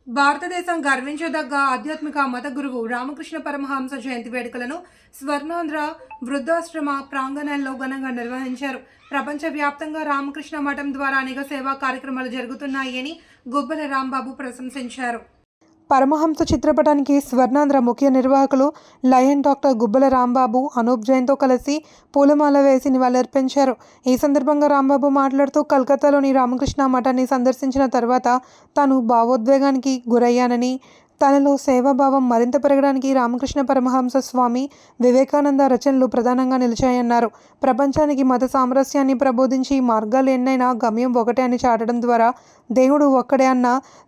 భారతదేశం గర్వించదగ్గ ఆధ్యాత్మిక మత గురువు రామకృష్ణ పరమహంస జయంతి వేడుకలను స్వర్ణాంధ్ర వృద్ధాశ్రమ ప్రాంగణంలో ఘనంగా నిర్వహించారు. ప్రపంచవ్యాప్తంగా రామకృష్ణ మఠం ద్వారా అనేక సేవా కార్యక్రమాలు జరుగుతున్నాయని గుబ్బల రాంబాబు ప్రశంసించారు. పరమహంస చిత్రపటానికి స్వర్ణాంధ్ర ముఖ్య నిర్వాహకులు లయన్ డాక్టర్ గుబ్బల రాంబాబు అనూప్ జైన్తో కలిసి పూలమాల వేసి నివాళులర్పించారు. ఈ సందర్భంగా రాంబాబు మాట్లాడుతూ కలకత్తాలోని రామకృష్ణ మఠాన్ని సందర్శించిన తర్వాత తాను భావోద్వేగానికి గురయ్యానని, తనలో సేవాభావం మరింత పెరగడానికి రామకృష్ణ పరమహంస స్వామి వివేకానంద రచనలు ప్రధానంగా నిలిచాయన్నారు. ప్రపంచానికి మత సామరస్యాన్ని ప్రబోధించి మార్గాలు ఎన్నైనా గమ్యం ఒకటే అని చాటడం ద్వారా దేవుడు ఒక్కడే అన్న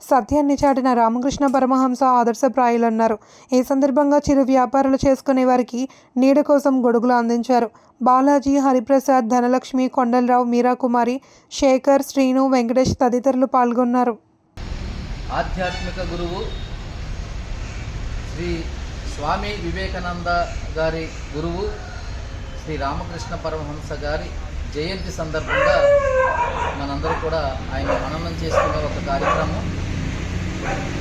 సత్యాన్ని చాటిన రామకృష్ణ పరమహంస ఆదర్శప్రాయులన్నారు. ఈ సందర్భంగా చిరు వ్యాపారాలు చేసుకునే వారికి నీడ కోసం గొడుగులు అందించారు. బాలాజీ, హరిప్రసాద్, ధనలక్ష్మి, కొండలరావు, మీరాకుమారి, శేఖర్, శ్రీను, వెంకటేష్ తదితరులు పాల్గొన్నారు. ఆధ్యాత్మిక గురువు శ్రీ స్వామి వివేకానంద గారి గురువు శ్రీ రామకృష్ణ పరమహంస గారి జయంతి సందర్భంగా మనందరూ కూడా ఆయన మననం చేసుకునే ఒక కార్యక్రమం.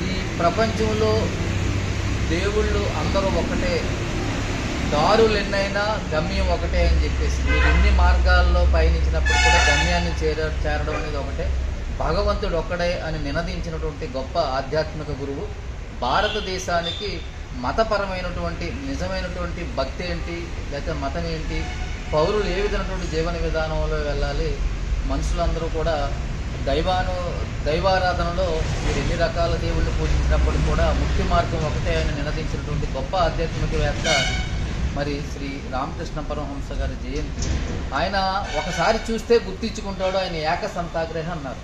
ఈ ప్రపంచంలో దేవుళ్ళు అందరూ ఒకటే, దారులు ఎన్నైనా గమ్యం ఒకటే అని చెప్పేసి మీరు ఎన్ని మార్గాల్లో పయనించినప్పుడు కూడా గమ్యాన్ని చేరడం అనేది ఒకటే, భగవంతుడు ఒక్కడే అని నినదించినటువంటి గొప్ప ఆధ్యాత్మిక గురువు. భారతదేశానికి మతపరమైనటువంటి నిజమైనటువంటి భక్తి ఏంటి, లేకపోతే మతం ఏంటి, పౌరులు ఏ విధమైనటువంటి జీవన విధానంలో వెళ్ళాలి, మనుషులందరూ కూడా దైవారాధనలో మీరు ఎన్ని రకాల దేవుళ్ళు పూజించినప్పుడు కూడా ముక్తి మార్గం ఒకటే అని నినదించినటువంటి గొప్ప ఆధ్యాత్మికవేత్త మరి శ్రీ రామకృష్ణ పరమహంస గారి జయంతి. ఆయన ఒకసారి చూస్తే గుర్తించుకుంటాడు, ఆయన ఏక సంతాగ్రహి అన్నారు.